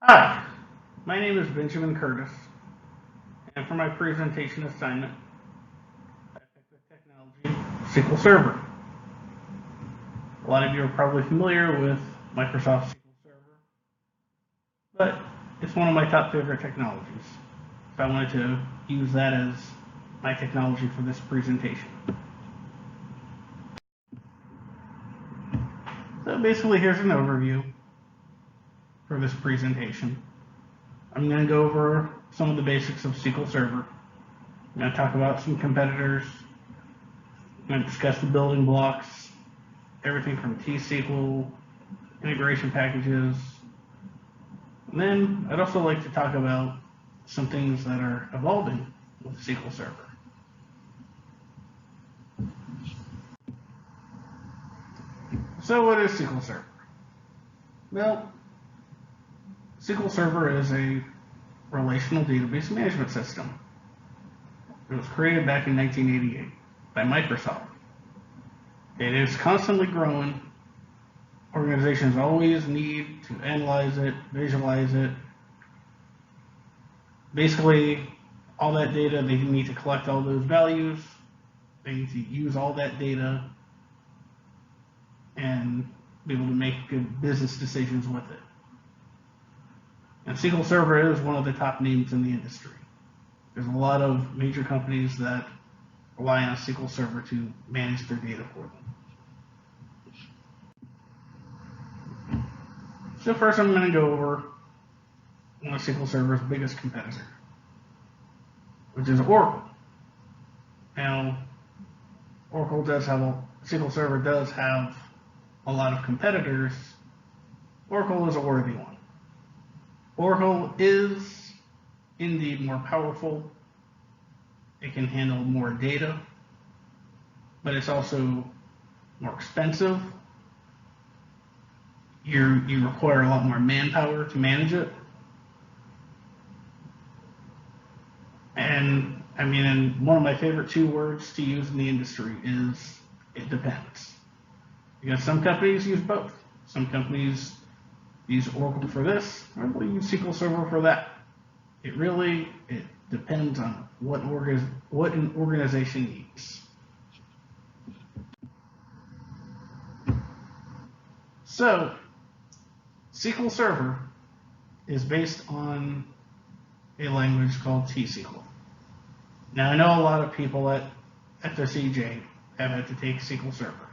Hi, my name is Benjamin Curtis, and for my presentation assignment, I picked the technology SQL Server. A lot of you are probably familiar with Microsoft SQL Server, but it's one of my top favorite technologies. So I wanted to use that as my technology for this presentation. So basically, here's an overview for this presentation. I'm going to go over some of the basics of SQL Server. I'm going to talk about some competitors. I'm going to discuss the building blocks, everything from T-SQL, integration packages. And then I'd also like to talk about some things that are evolving with SQL Server. So what is SQL Server? Well, SQL Server is a relational database management system. It was created back in 1988 by Microsoft. It is constantly growing. Organizations always need to analyze it, visualize it. Basically, all that data, they need to collect all those values. They need to use all that data and be able to make good business decisions with it. And SQL Server is one of the top names in the industry. There's a lot of major companies that rely on SQL Server to manage their data for them. So first I'm going to go over one of SQL Server's biggest competitors, which is Oracle. Now, SQL Server does have a lot of competitors. Oracle is a worthy one. Oracle is indeed more powerful. It can handle more data, but it's also more expensive. You require a lot more manpower to manage it. And I mean, and one of my favorite two words to use in the industry is it depends. Because some companies use both. Some companies use Oracle for this, or they'll use SQL Server for that. It depends on what an organization needs. So, SQL Server is based on a language called T-SQL. Now, I know a lot of people at the CJ have had to take SQL Server.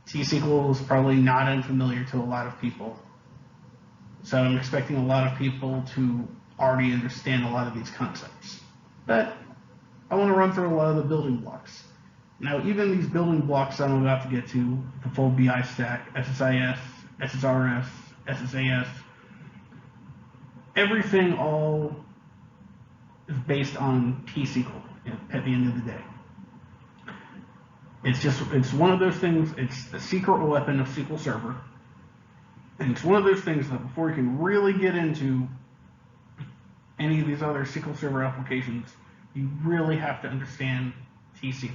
T-SQL is probably not unfamiliar to a lot of people. So I'm expecting a lot of people to already understand a lot of these concepts. But I want to run through a lot of the building blocks. Now, even these building blocks I'm about to get to, the full BI stack, SSIS, SSRS, SSAS, everything all is based on T-SQL at the end of the day. It's one of those things, it's the secret weapon of SQL Server. And it's one of those things that before you can really get into any of these other SQL Server applications, you really have to understand T-SQL.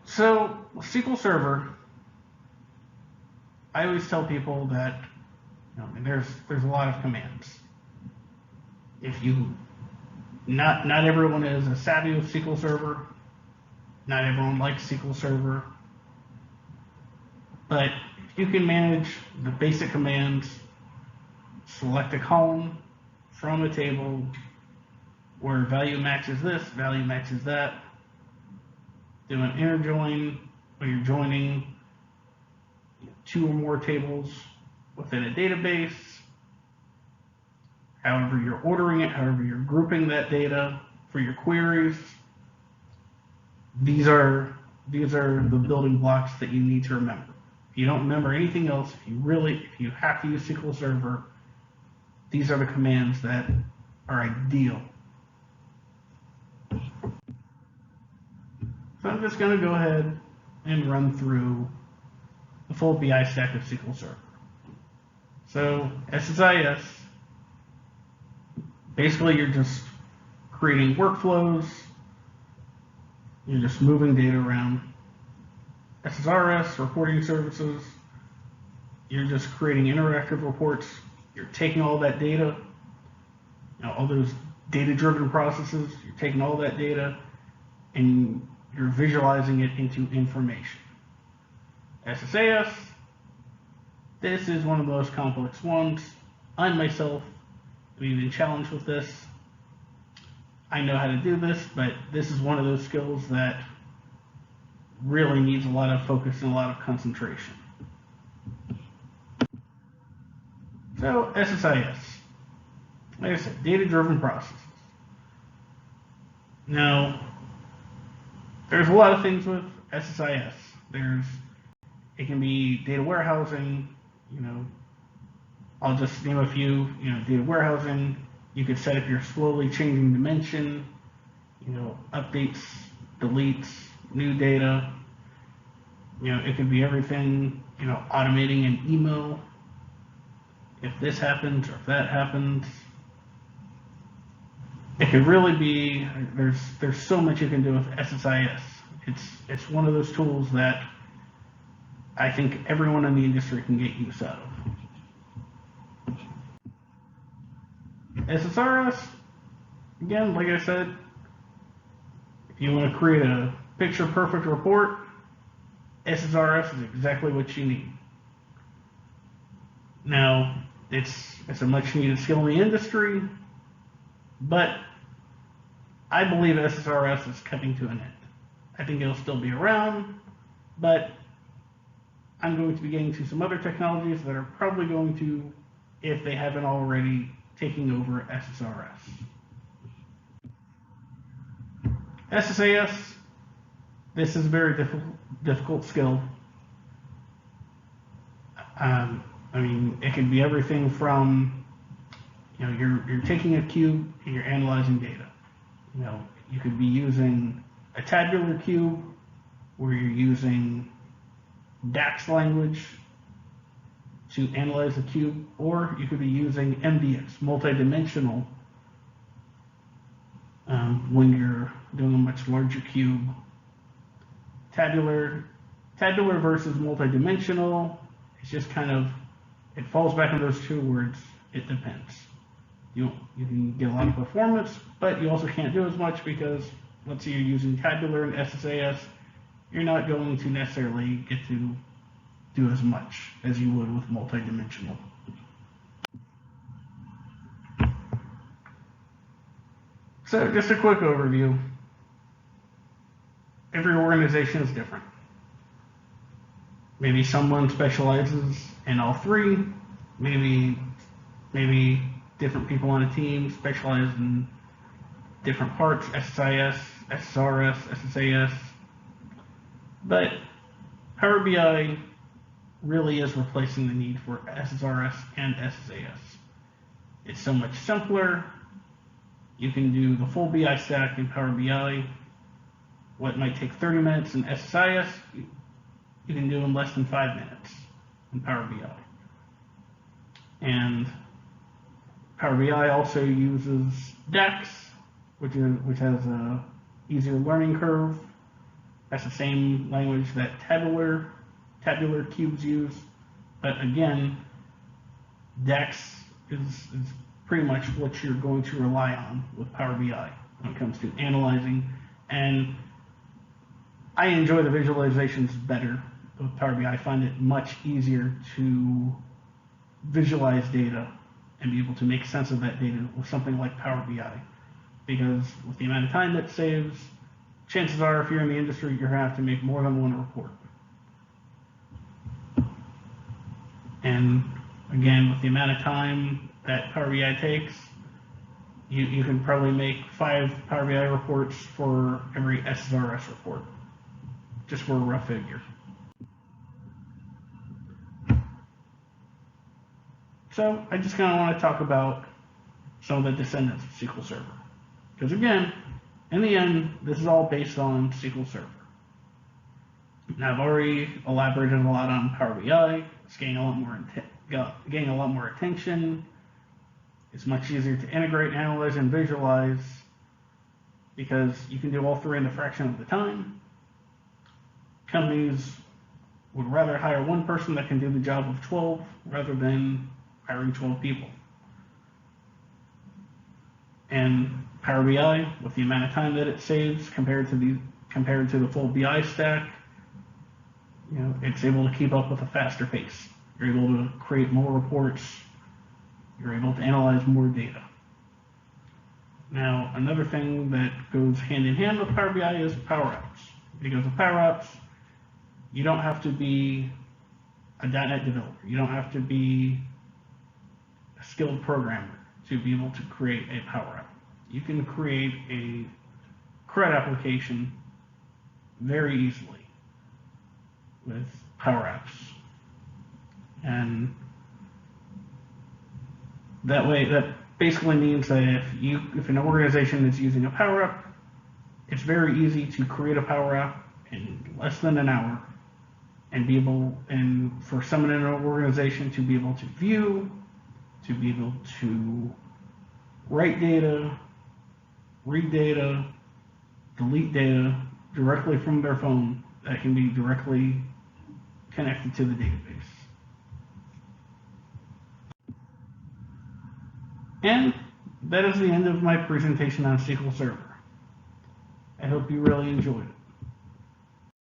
So, SQL Server, I always tell people that there's a lot of commands. Not everyone is as savvy with SQL Server. Not everyone likes SQL Server. But if you can manage the basic commands, select a column from a table where value matches this, value matches that, do an inner join where you're joining two or more tables within a database, however you're ordering it, however you're grouping that data for your queries. These are the building blocks that you need to remember. If you don't remember anything else, if you have to use SQL Server, these are the commands that are ideal. So I'm just going to go ahead and run through the full BI stack of SQL Server. So SSIS, basically you're just creating workflows, you're just moving data around. SSRS, reporting services, you're just creating interactive reports. You're taking all that data, all those data-driven processes, you're taking all that data and you're visualizing it into information. SSAS, this is one of the most complex ones. I myself am even challenged with this. I know how to do this, but this is one of those skills that really needs a lot of focus and a lot of concentration. So SSIS, like I said, data-driven processes. Now, there's a lot of things with SSIS. It can be data warehousing, I'll just name a few, data warehousing. You could set up your slowly changing dimension, updates, deletes, new data. It could be everything, automating an email. If this happens or if that happens, it could really be, there's so much you can do with SSIS. It's one of those tools that I think everyone in the industry can get use out of. SSRS, again, like I said, if you want to create a picture-perfect report, SSRS is exactly what you need. Now, it's a much-needed skill in the industry, but I believe SSRS is coming to an end. I think it'll still be around, but I'm going to be getting to some other technologies that are probably going to, if they haven't already, taking over SSRS. SSAS, this is a very difficult skill. It can be everything from, you're taking a cube and you're analyzing data. You could be using a tabular cube where you're using DAX language to analyze the cube, or you could be using MDX, multidimensional, when you're doing a much larger cube. Tabular versus multidimensional, it's just kind of, it falls back on those two words, it depends. You can get a lot of performance, but you also can't do as much because, let's say you're using tabular and SSAS, you're not going to necessarily get to do as much as you would with multidimensional. So just a quick overview. Every organization is different. Maybe someone specializes in all three. Maybe different people on a team specialize in different parts, SSIS, SSRS, SSAS. But Power BI really is replacing the need for SSRS and SSAS. It's so much simpler. You can do the full BI stack in Power BI. What might take 30 minutes in SSIS, you can do in less than 5 minutes in Power BI. And Power BI also uses DAX, which has a easier learning curve. That's the same language that tabular cubes use, but again, DAX is pretty much what you're going to rely on with Power BI when it comes to analyzing. And I enjoy the visualizations better with Power BI. I find it much easier to visualize data and be able to make sense of that data with something like Power BI. Because with the amount of time that saves, chances are if you're in the industry, you're going to have to make more than one report. And again, with the amount of time that Power BI takes, you can probably make 5 Power BI reports for every SSRS report, just for a rough figure. So I just kind of want to talk about some of the descendants of SQL Server. Because again, in the end, this is all based on SQL Server. Now I've already elaborated a lot on Power BI. It's getting a lot more attention. It's much easier to integrate, analyze, and visualize because you can do all three in a fraction of the time. Companies would rather hire one person that can do the job of 12 rather than hiring 12 people. And Power BI, with the amount of time that it saves compared to the full BI stack, it's able to keep up with a faster pace. You're able to create more reports. You're able to analyze more data. Now, another thing that goes hand in hand with Power BI is Power Apps. Because with Power Apps, you don't have to be a .NET developer. You don't have to be a skilled programmer to be able to create a Power App. You can create a CRUD application very easily with Power Apps. And that basically means that if an organization is using a Power App, it's very easy to create a Power App in less than an hour and for someone in an organization to be able to view, to be able to write data, read data, delete data directly from their phone that can be directly connected to the database. And that is the end of my presentation on SQL Server. I hope you really enjoyed it.